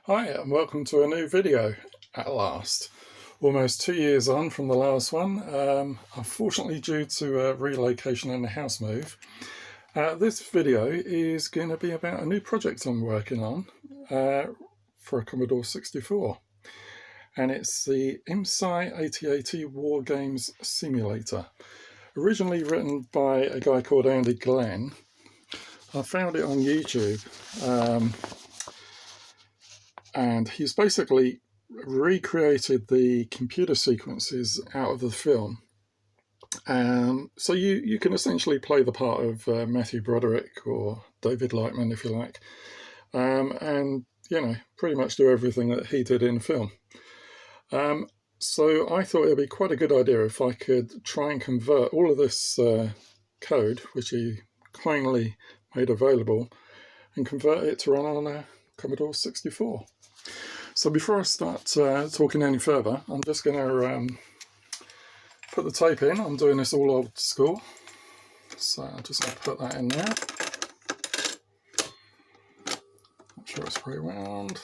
Hi and welcome to a new video at last. Almost 2 years on from the last one, unfortunately due to a relocation and a house move. This video is going to be about a new project I'm working on for a Commodore 64, and it's the IMSAI 8080 Wargames simulator. Originally written by a guy called Andy Glenn. I found it on YouTube. And he's basically recreated the computer sequences out of the film. So you can essentially play the part of Matthew Broderick or David Lightman, if you like, and pretty much do everything that he did in film. So I thought it would be quite a good idea if I could try and convert all of this code, which he kindly made available, and convert it to run on a Commodore 64. So before I start talking any further, I'm just going to put the tape in. I'm doing this all old school, so I'm just going to put that in there. Make sure it's pre-wound.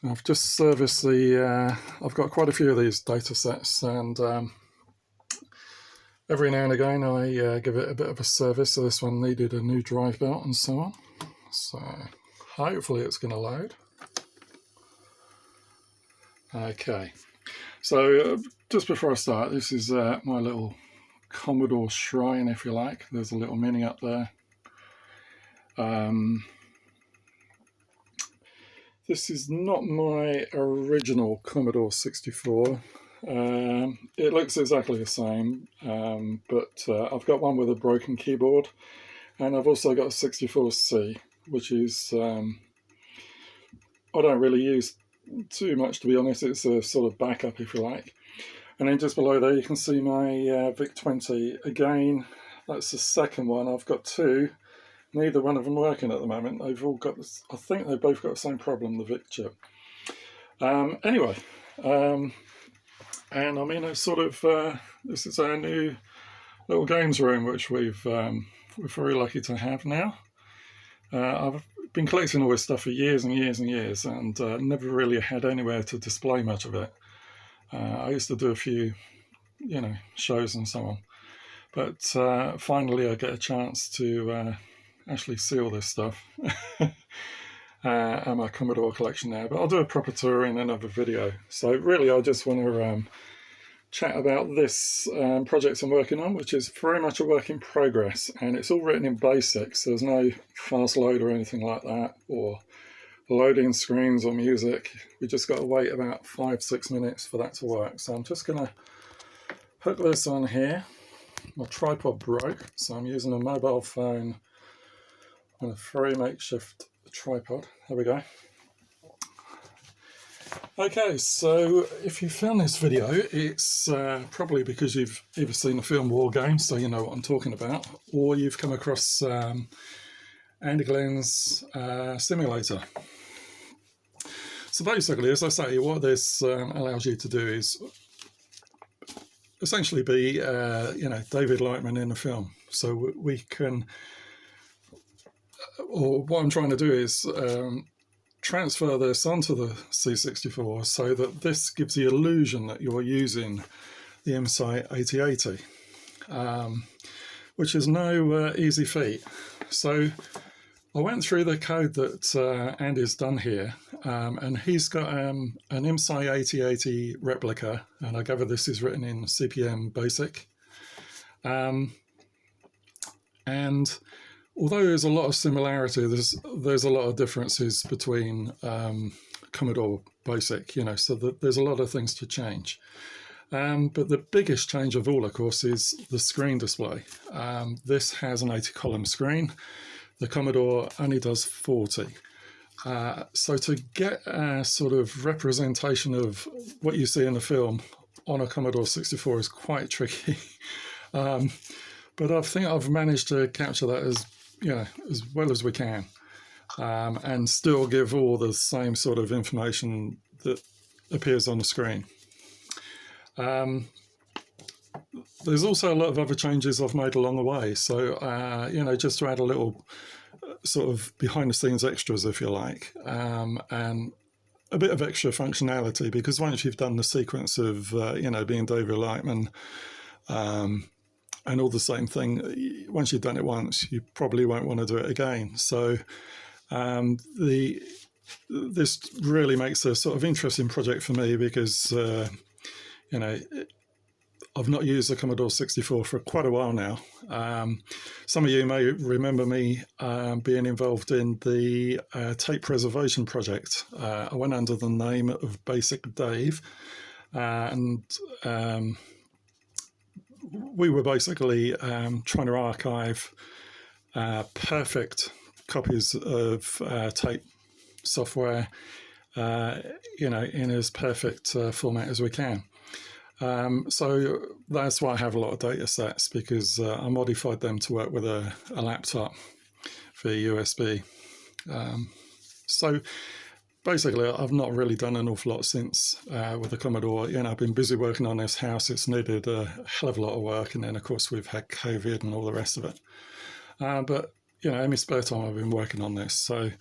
I've just serviced the, I've got quite a few of these data sets, and every now and again I give it a bit of a service. So this one needed a new drive belt and so on. So hopefully it's going to load. Okay, so just before I start, this is my little Commodore shrine, if you like. There's a little mini up there. This is not my original Commodore 64. It looks exactly the same, but I've got one with a broken keyboard, and I've also got a 64C, which is, I don't really use too much, to be honest. It's a sort of backup, if you like. And then just below there you can see my VIC-20. Again, that's the second one. I've got two. Neither one of them working at the moment. They've all got this, I think they both got the same problem, the VIC chip. Anyway, and I'm in a sort of, this is our new little games room, which we're very lucky to have now. I've been collecting all this stuff for years and years and years, and never really had anywhere to display much of it. I used to do a few, shows and so on, but finally I get a chance to actually see all this stuff and my Commodore collection now. But I'll do a proper tour in another video. So really, I just want to chat about this project I'm working on, which is very much a work in progress, and it's all written in BASIC, so there's no fast load or anything like that, or loading screens or music. We just got to wait about 5-6 minutes for that to work. So I'm just going to hook this on here. My tripod broke, so I'm using a mobile phone on a very makeshift tripod. There we go. Okay, so if you found this video, it's probably because you've either seen the film Wargames, so you know what I'm talking about, or you've come across Andy Glenn's simulator. So basically, as I say, what this allows you to do is essentially be, David Lightman in the film. So we can, or what I'm trying to do is transfer this onto the C64 so that this gives the illusion that you're using the IMSAI 8080, which is no easy feat. So I went through the code that Andy's done here, and he's got an IMSAI 8080 replica, and I gather this is written in CPM Basic. And although there's a lot of similarity, there's a lot of differences between Commodore Basic, so there's a lot of things to change. But the biggest change of all, of course, is the screen display. This has an 80-column screen. The Commodore only does 40. So to get a sort of representation of what you see in the film on a Commodore 64 is quite tricky. But I think I've managed to capture that as well as we can, and still give all the same sort of information that appears on the screen. There's also a lot of other changes I've made along the way. So, just to add a little sort of behind the scenes extras, if you like, and a bit of extra functionality, because once you've done the sequence of, being David Lightman, and all the same thing, once you've done it once, you probably won't want to do it again. So this really makes a sort of interesting project for me, because, I've not used the Commodore 64 for quite a while now. Some of you may remember me being involved in the tape preservation project. I went under the name of BASICDave, and we were basically trying to archive perfect copies of tape software, in as perfect format as we can. So that's why I have a lot of data sets, because I modified them to work with a laptop via USB. So basically, I've not really done an awful lot since with the Commodore. I've been busy working on this house. It's needed a hell of a lot of work, and then of course we've had COVID and all the rest of it. But in my spare time, I've been working on this. So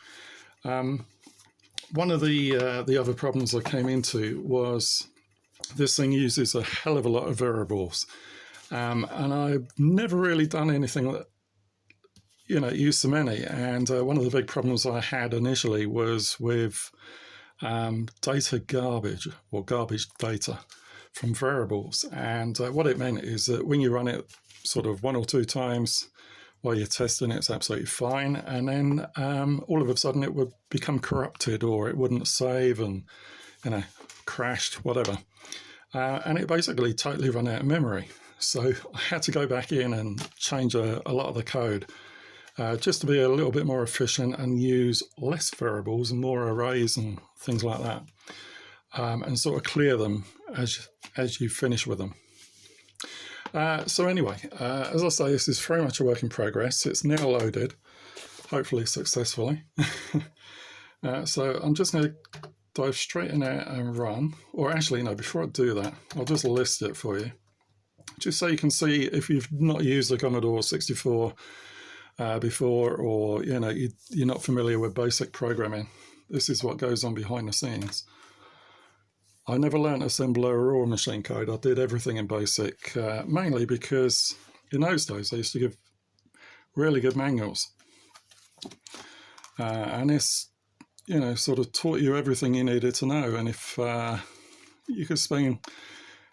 one of the other problems I came into was this thing uses a hell of a lot of variables, and I've never really done anything that used so many. And one of the big problems I had initially was with data garbage, or garbage data from variables. And what it meant is that when you run it sort of one or two times while you're testing, it's absolutely fine, and then all of a sudden it would become corrupted, or it wouldn't save, and crashed, whatever. And it basically totally ran out of memory. So I had to go back in and change a lot of the code just to be a little bit more efficient and use less variables and more arrays and things like that, and sort of clear them as you finish with them. So anyway, as I say, this is very much a work in progress. It's now loaded, hopefully successfully. So I'm just going to dive straight in there and run. Or actually, no, before I do that, I'll just list it for you, just so you can see, if you've not used the Commodore 64 before, or you're not familiar with basic programming, this is what goes on behind the scenes. I never learned assembler or machine code. I did everything in BASIC, mainly because in those days they used to give really good manuals, and this sort of taught you everything you needed to know. And if you could spend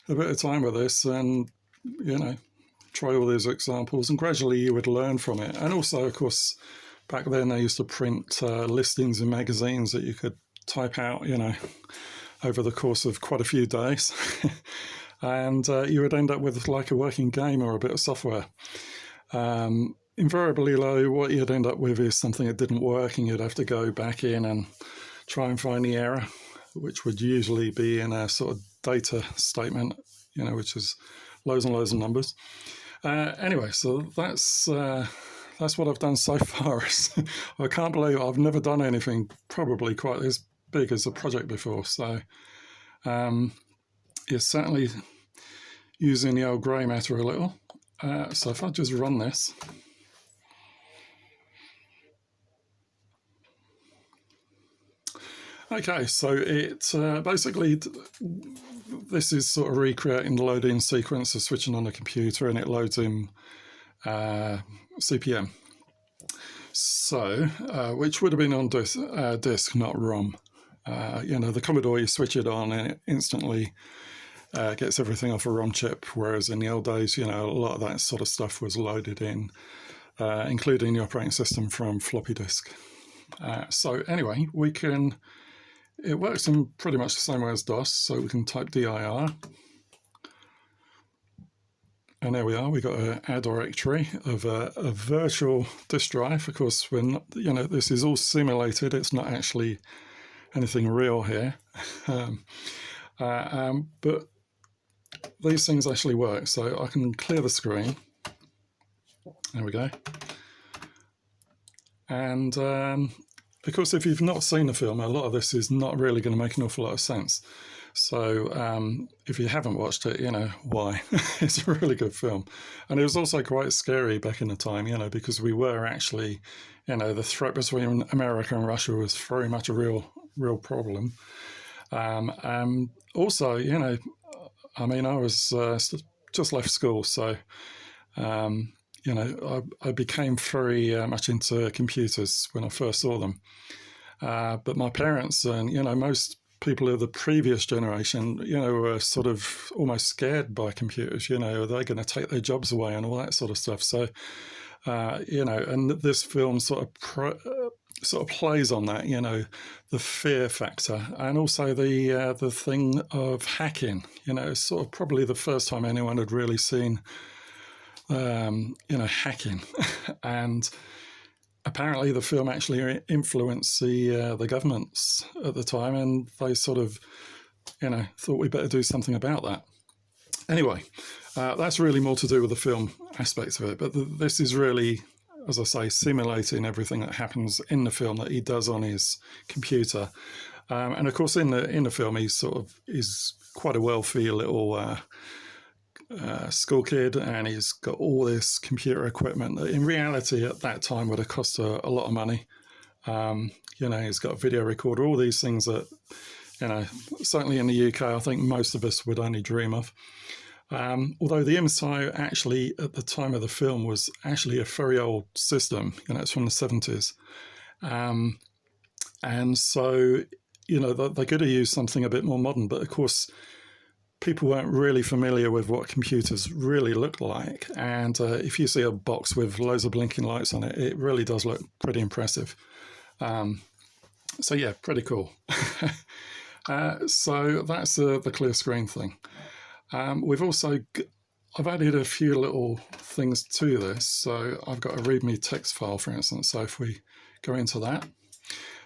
a bit of time with this and try all those examples, and gradually you would learn from it. And also, of course, back then they used to print listings in magazines that you could type out over the course of quite a few days. And you would end up with like a working game or a bit of software. Invariably, though, what you'd end up with is something that didn't work, and you'd have to go back in and try and find the error, which would usually be in a sort of data statement, which is loads and loads of numbers. Anyway, so that's what I've done so far. I can't believe I've never done anything probably quite as big as a project before. So you're certainly using the old grey matter a little. So if I just run this, okay, so it basically, this is sort of recreating the loading sequence of switching on the computer, and it loads in CPM. So, which would have been on disk, not ROM. The Commodore, you switch it on and it instantly gets everything off a ROM chip, whereas in the old days, a lot of that sort of stuff was loaded in, including the operating system from floppy disk. So anyway, it works in pretty much the same way as DOS, so we can type dir, and there we are. We got a directory of a virtual disk drive. Of course, we're not, this is all simulated. It's not actually anything real here, but these things actually work. So I can clear the screen. There we go. And because if you've not seen the film, a lot of this is not really going to make an awful lot of sense. So if you haven't watched it, you know why. It's a really good film. And it was also quite scary back in the time, you know, because we were actually, you know, the threat between America and Russia was very much a real problem. Also, you know, I mean, I was just left school, so, you know, I became very much into computers when I first saw them. But my parents and, you know, most people of the previous generation, you know, were sort of almost scared by computers, you know, are they going to take their jobs away and all that sort of stuff. So, you know, and this film sort of plays on that, you know, the fear factor, and also the thing of hacking. You know, it's sort of probably the first time anyone had really seen, you know, hacking. And apparently the film actually influenced the governments at the time, and they sort of, you know, thought we better do something about that. Anyway, that's really more to do with the film aspect of it, but this is really, as I say, simulating everything that happens in the film that he does on his computer. And of course, in the film, he's quite a wealthy little school kid, and he's got all this computer equipment that in reality at that time would have cost a lot of money. You know, he's got a video recorder, all these things that, you know, certainly in the UK, I think most of us would only dream of. Although the IMSAI actually at the time of the film was actually a very old system, you know, it's from the 70s. And so, you know, they could have used something a bit more modern, but of course, people weren't really familiar with what computers really look like. And if you see a box with loads of blinking lights on it, it really does look pretty impressive. So yeah, pretty cool. So that's the clear screen thing. I've added a few little things to this. So I've got a README text file, for instance. So if we go into that,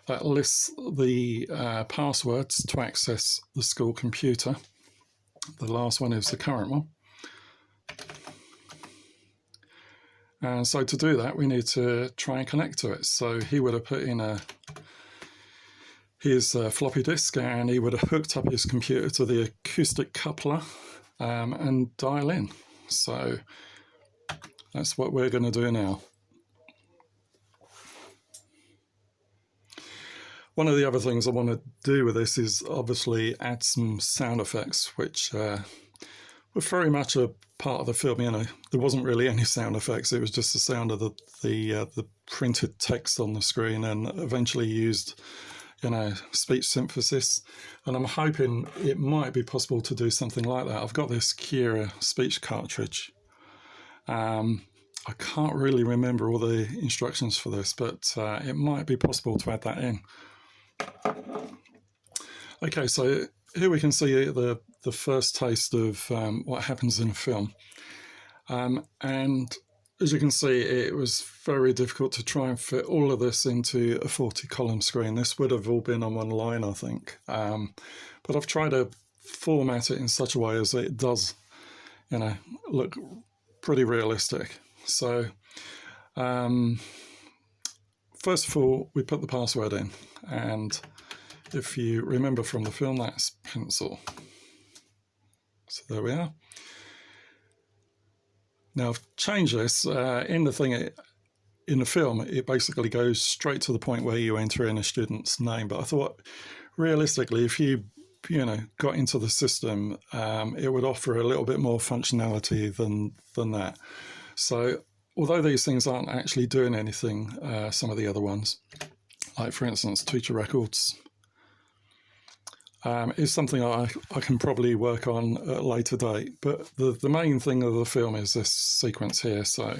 that lists the passwords to access the school computer. The last one is the current one. And so to do that, we need to try and connect to it. So he would have put in his floppy disk, and he would have hooked up his computer to the acoustic coupler and dial in. So that's what we're going to do now. One of the other things I want to do with this is obviously add some sound effects, which were very much a part of the film. You know, there wasn't really any sound effects. It was just the sound of the printed text on the screen, and eventually used, you know, speech synthesis. And I'm hoping it might be possible to do something like that. I've got this Kira speech cartridge. I can't really remember all the instructions for this, but it might be possible to add that in. Okay, so here we can see the first taste of what happens in a film. And as you can see, it was very difficult to try and fit all of this into a 40-column screen. This would have all been on one line, I think. But I've tried to format it in such a way as it does, you know, look pretty realistic. So first of all, we put the password in, and if you remember from the film, that's pencil. So there we are. Now I've changed this. In the film, it basically goes straight to the point where you enter in a student's name. But I thought, realistically, if you got into the system, it would offer a little bit more functionality than that. So although these things aren't actually doing anything, some of the other ones, like for instance, teacher records, is something I can probably work on at a later date. But the main thing of the film is this sequence here. So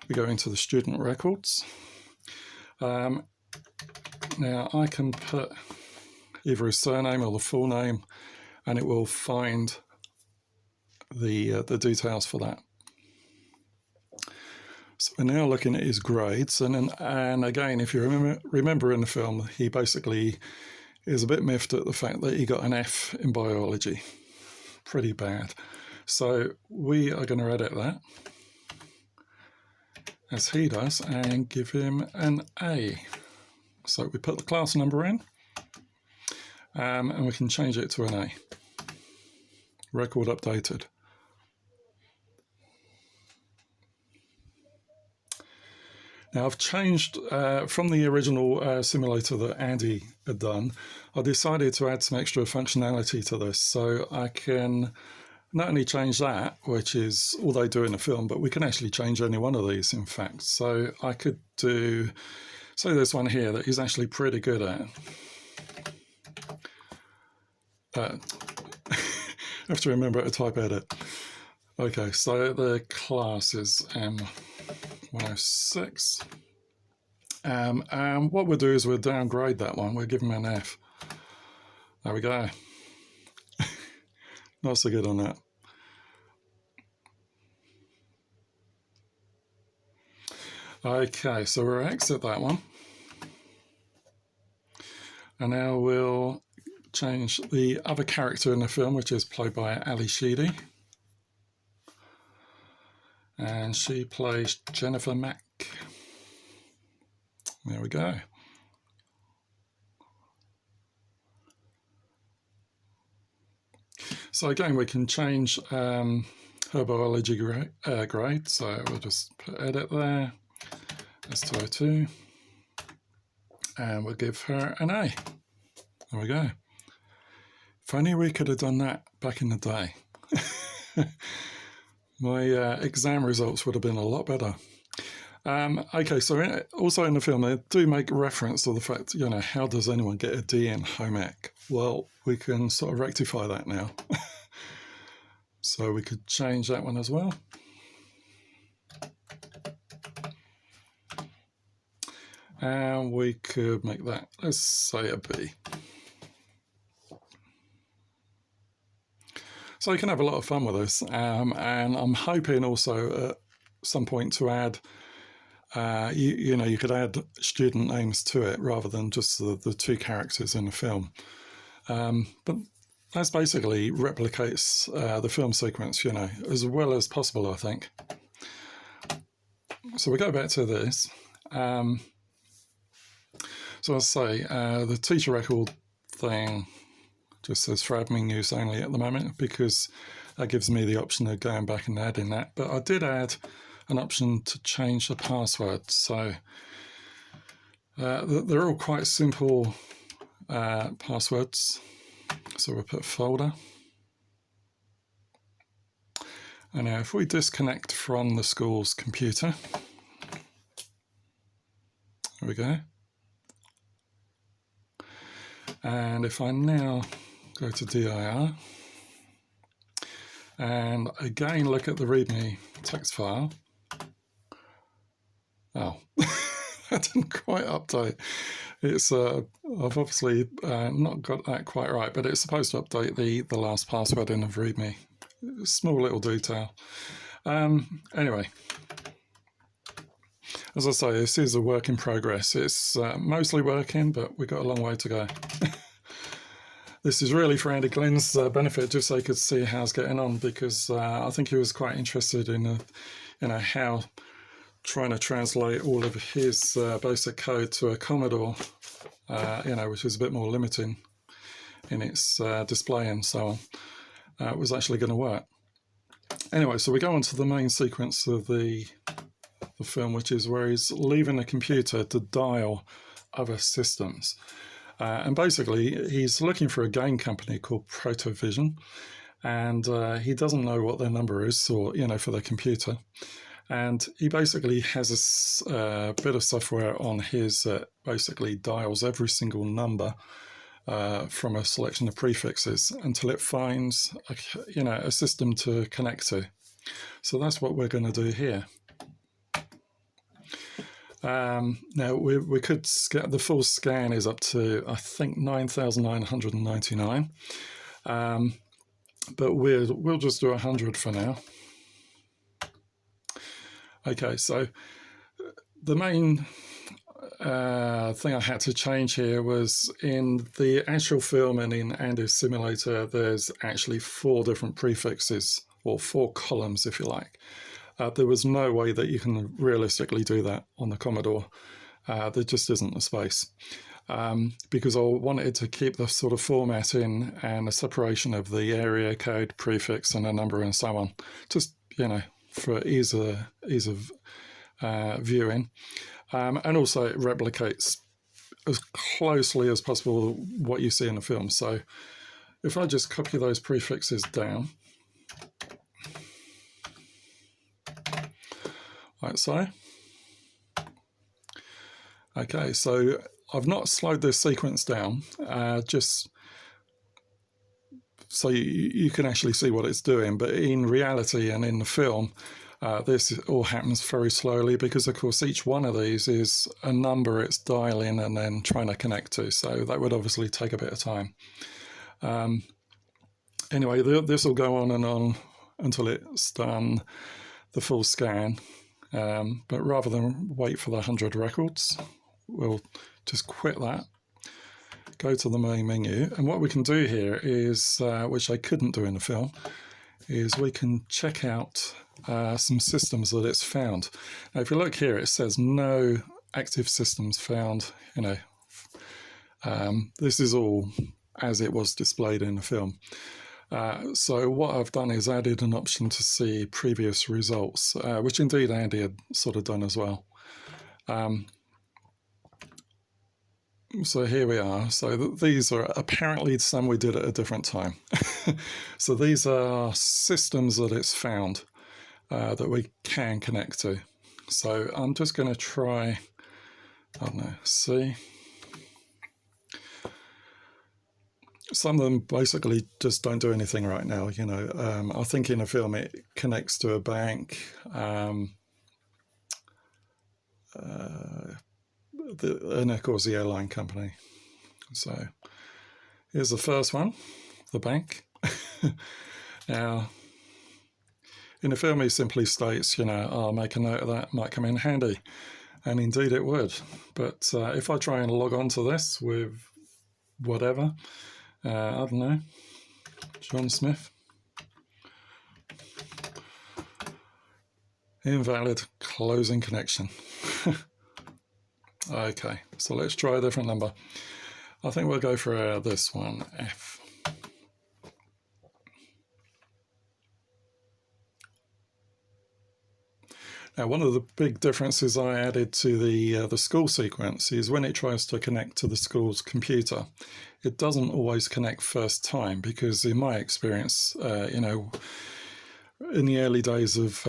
we go into the student records. Now I can put either his surname or the full name, and it will find the details for that. So we're now looking at his grades, and again, if you remember in the film, he basically is a bit miffed at the fact that he got an F in biology. Pretty bad. So we are going to edit that as he does and give him an A. So we put the class number in, and we can change it to an A. Record updated. Now I've changed from the original simulator that Andy had done. I decided to add some extra functionality to this, so I can not only change that, which is all they do in the film, but we can actually change any one of these, in fact. So I could do, say, this one here that he's actually pretty good at. I have to remember to type edit. Okay, so the class is M106. And what we'll do is we'll downgrade that one. We'll give him an F. There we go. Not so good on that. Okay, so we'll exit that one. And now we'll change the other character in the film, which is played by Ali Sheedy. And she plays Jennifer Mack. There we go. So again, we can change her biology grade. So we'll just put edit there. That's 202. And we'll give her an A. There we go. If only we could have done that back in the day. My exam results would have been a lot better. Okay, so also in the film, they do make reference to the fact, you know, how does anyone get a D in home ec? Well, we can sort of rectify that now. So we could change that one as well. And we could make that, let's say, a B. So you can have a lot of fun with this. And I'm hoping also at some point to add, you know, you could add student names to it rather than just the two characters in the film. But that basically replicates the film sequence, you know, as well as possible, I think. So we go back to this. So I'll say the teacher record thing just says for admin use only at the moment, because that gives me the option of going back and adding that. But I did add an option to change the password. So they're all quite simple passwords. So we'll put folder. And now if we disconnect from the school's computer, there we go. And if I now go to dir and again look at the README text file, oh, that didn't quite update. It's I've obviously not got that quite right, but it's supposed to update the last password in the README. Small little detail. Anyway, as I say, this is a work in progress. It's mostly working, but we've got a long way to go. This is really for Andy Glenn's benefit, just so he could see how it's getting on, because I think he was quite interested in, you know, how trying to translate all of his basic code to a Commodore, you know, which is a bit more limiting in its display and so on, was actually going to work. Anyway, so we go on to the main sequence of the film, which is where he's leaving the computer to dial other systems. And basically, he's looking for a game company called Protovision, and he doesn't know what their number is, or, you know, for their computer. And he basically has a bit of software on his that basically dials every single number from a selection of prefixes until it finds, you know, a system to connect to. So that's what we're going to do here. Now we could scan, the full scan is up to, I think, 9,999, but we'll just do 100 for now. Okay, so the main thing I had to change here was in the actual film and in Andy's simulator, there's actually 4 different prefixes, or 4 columns, if you like. There was no way that you can realistically do that on the Commodore. There just isn't the space. because I wanted to keep the sort of format in and a separation of the area code, prefix, and a number, and so on. Just, for ease of viewing. And also it replicates as closely as possible what you see in the film. So if I just copy those prefixes down, like so. Okay, so I've not slowed this sequence down, just so you can actually see what it's doing, but in reality and in the film, this all happens very slowly because, of course, each one of these is a number it's dialing and then trying to connect to, so that would obviously take a bit of time. Anyway, this will go on and on until it's done the full scan, but rather than wait for the 100 records, we'll just quit that, go to the main menu, and what we can do here is, which I couldn't do in the film, is we can check out some systems that it's found. Now, if you look here, it says no active systems found. This is all as it was displayed in the film. So what I've done is added an option to see previous results, which indeed Andy had sort of done as well. So here we are. So these are apparently some we did at a different time. So these are systems that it's found that we can connect to. So I'm just going to try, I don't know, see. Some of them basically just don't do anything right now. I think in a film it connects to a bank. And of course the airline company. So here's the first one, the bank. Now, in the film he simply states, I'll make a note of that, might come in handy. And indeed it would. But if I try and log on to this with whatever, I don't know, John Smith. Invalid closing connection. Okay, so let's try a different number. I think we'll go for this one, F. Now, one of the big differences I added to the school sequence is when it tries to connect to the school's computer, it doesn't always connect first time, because in my experience, in the early days of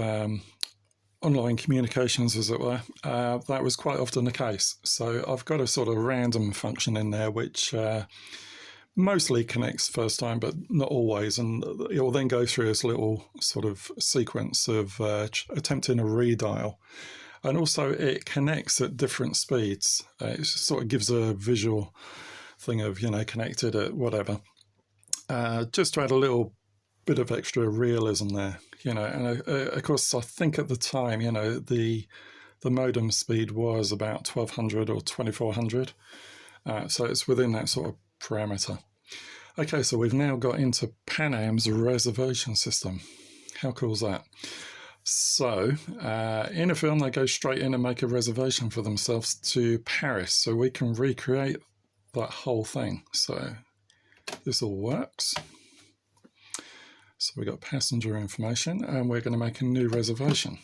online communications, as it were, that was quite often the case. So I've got a sort of random function in there which mostly connects first time, but not always, and it will then go through this little sort of sequence of attempting a redial, and also it connects at different speeds. It sort of gives a visual thing of connected at whatever, just to add a little bit of extra realism there, and of course I think at the time the modem speed was about 1200 or 2400, so it's within that sort of parameter. Okay, so we've now got into Pan Am's reservation system. How cool is that? So in a film they go straight in and make a reservation for themselves to Paris, so we can recreate that whole thing. So this all works. So we got passenger information, and we're going to make a new reservation.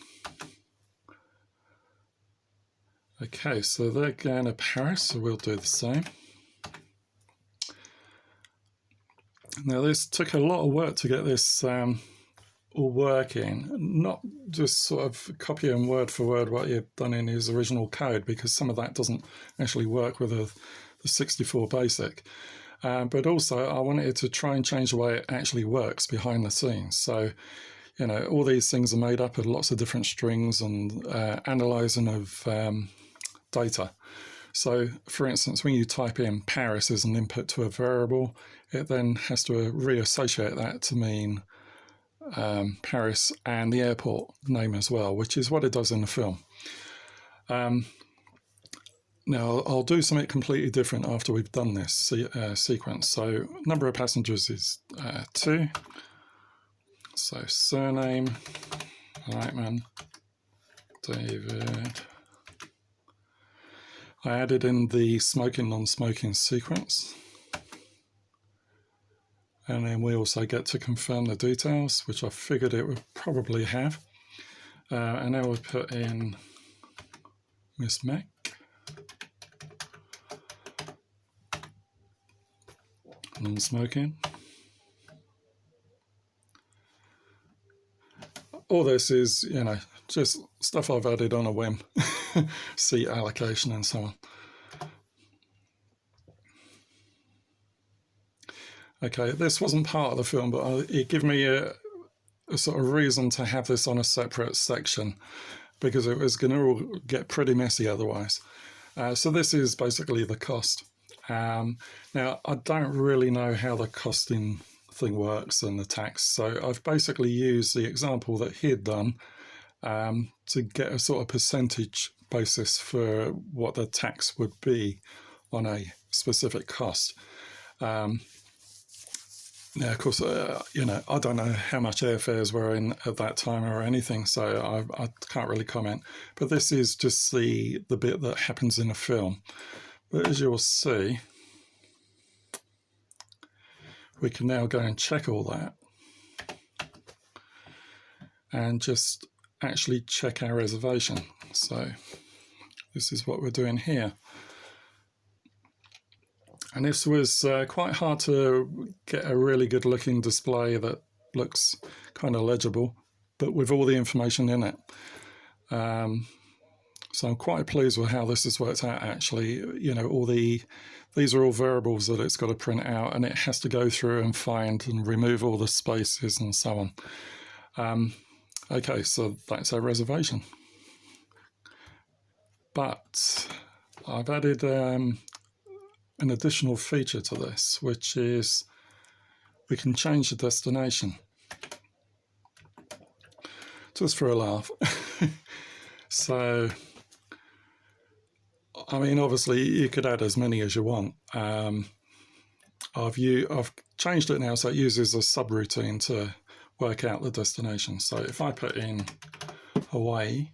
Okay, so they're going to Paris, so we'll do the same. Now this took a lot of work to get this all working, not just sort of copying word for word what you've done in his original code, because some of that doesn't actually work with the 64 Basic. But also I wanted to try and change the way it actually works behind the scenes. So, all these things are made up of lots of different strings and analyzing of data. So, for instance, when you type in Paris as an input to a variable, it then has to reassociate that to mean Paris and the airport name as well, which is what it does in the film. Now, I'll do something completely different after we've done this sequence. So, number of passengers is 2. So, surname, Reitman, David. I added in the smoking, non-smoking sequence. And then we also get to confirm the details, which I figured it would probably have. And now we put in Miss Mac. Non-smoking. All this is, you know, just stuff I've added on a whim. Seat allocation and so on. Okay, this wasn't part of the film, but it gave me a sort of reason to have this on a separate section, because it was going to all get pretty messy otherwise. So this is basically the cost. Now, I don't really know how the costing thing works and the tax, so I've basically used the example that he had done to get a sort of percentage basis for what the tax would be on a specific cost. Now, of course, you know, I don't know how much airfares were in at that time or anything, so I can't really comment. But this is just the bit that happens in a film. But as you'll see, we can now go and check all that and just actually check our reservation. So this is what we're doing here. And this was quite hard to get a really good looking display that looks kind of legible, but with all the information in it. So I'm quite pleased with how this has worked out, actually. You know, these are all variables that it's got to print out, and it has to go through and find and remove all the spaces and so on. Okay, so that's our reservation. But I've added an additional feature to this, which is we can change the destination. Just for a laugh. So, I mean, obviously you could add as many as you want. I've changed it now so it uses a subroutine to work out the destination. So if I put in Hawaii,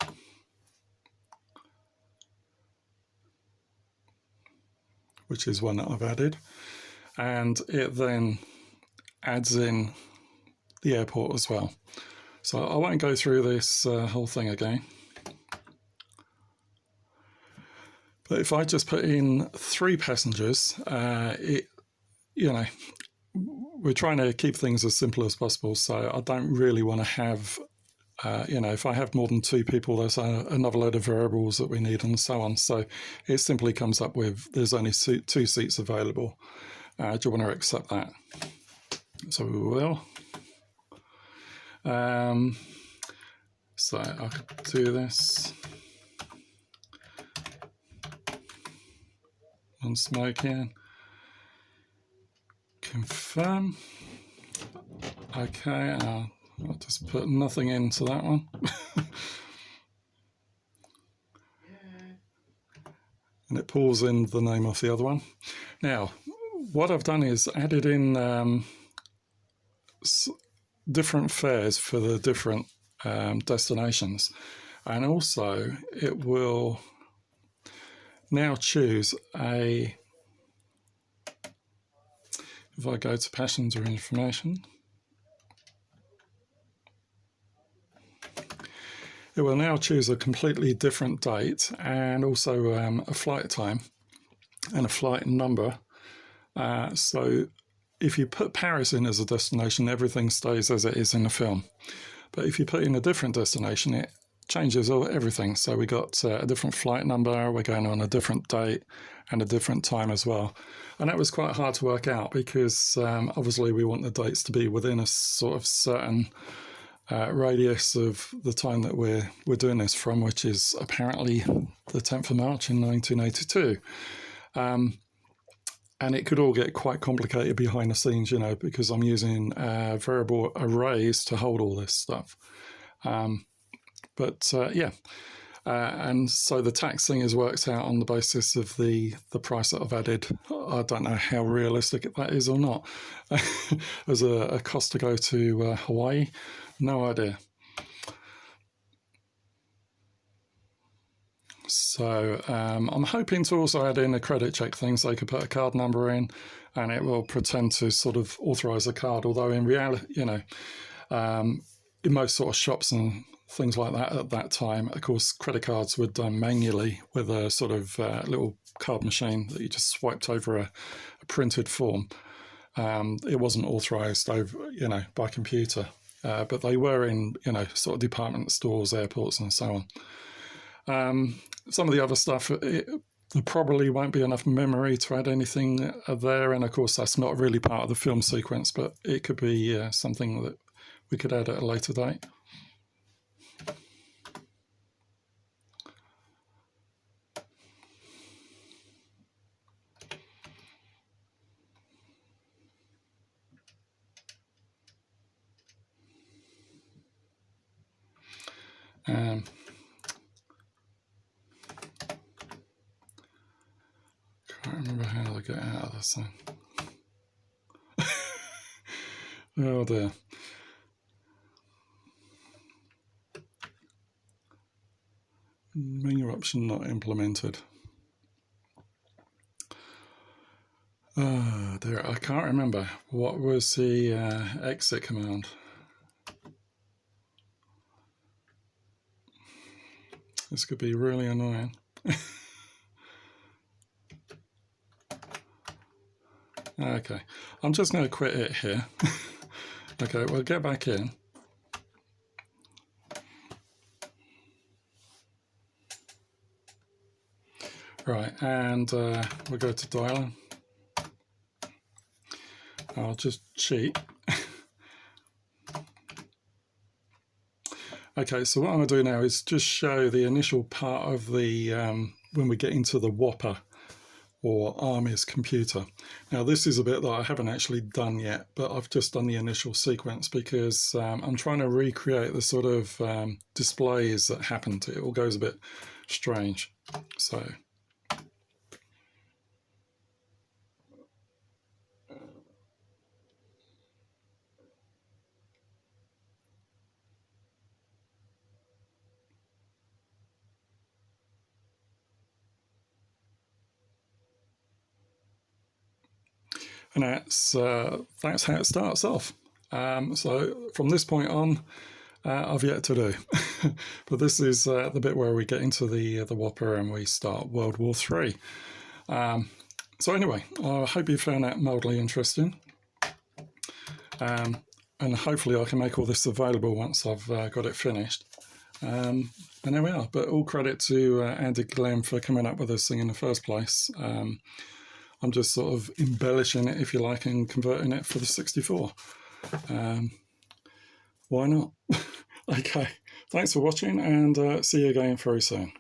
which is one that I've added, and it then adds in the airport as well. So I won't go through this whole thing again. But if I just put in 3 passengers, you know, we're trying to keep things as simple as possible. So I don't really want to have, you know, if I have more than 2 people, there's another load of variables that we need and so on. So it simply comes up with there's only 2 seats available. Do you want to accept that? So we will. So I could do this. Non-smoking. Confirm. Okay, I'll just put nothing into that one. And it pulls in the name of the other one. Now, what I've done is added in different fares for the different destinations. And also, it will now choose a, if I go to passenger information, it will now choose a completely different date and also a flight time and a flight number. So if you put Paris in as a destination, everything stays as it is in the film. But if you put in a different destination, it changes everything. So we got a different flight number, we're going on a different date and a different time as well. And that was quite hard to work out because obviously we want the dates to be within a sort of certain radius of the time that we're doing this from, which is apparently the 10th of March in 1982. And it could all get quite complicated behind the scenes, you know, because I'm using variable arrays to hold all this stuff. Yeah, and so the tax thing is worked out on the basis of the price that I've added. I don't know how realistic that is or not. As a cost to go to Hawaii, no idea. So I'm hoping to also add in a credit check thing, so you could put a card number in and it will pretend to sort of authorize a card, although in reality, you know, in most sort of shops and things like that at that time, of course, credit cards were done manually with a sort of little card machine that you just swiped over a printed form. It wasn't authorized over, you know, by computer, but they were in, you know, sort of department stores, airports, and so on. Some of the other stuff, there probably won't be enough memory to add anything there, and of course that's not really part of the film sequence, but it could be something that we could add at a later date. Can't remember how to get out of this thing. Oh dear. Menu option not implemented. Oh dear, I can't remember. What was the exit command? This could be really annoying. Okay, I'm just going to quit it here. Okay, we'll get back in. Right, and we'll go to dialer. I'll just cheat. Okay, so what I'm going to do now is just show the initial part of the, when we get into the WOPR, or Army's computer. Now this is a bit that I haven't actually done yet, but I've just done the initial sequence because I'm trying to recreate the sort of displays that happen to it. It all goes a bit strange. So and that's how it starts off. So from this point on, I've yet to do, but this is the bit where we get into the WOPR and we start World War III. So anyway, I hope you found that mildly interesting, and hopefully I can make all this available once I've got it finished. And there we are. But all credit to Andy Glenn for coming up with this thing in the first place. I'm just sort of embellishing it, if you like, and converting it for the 64. Why not? Okay, thanks for watching, and see you again very soon.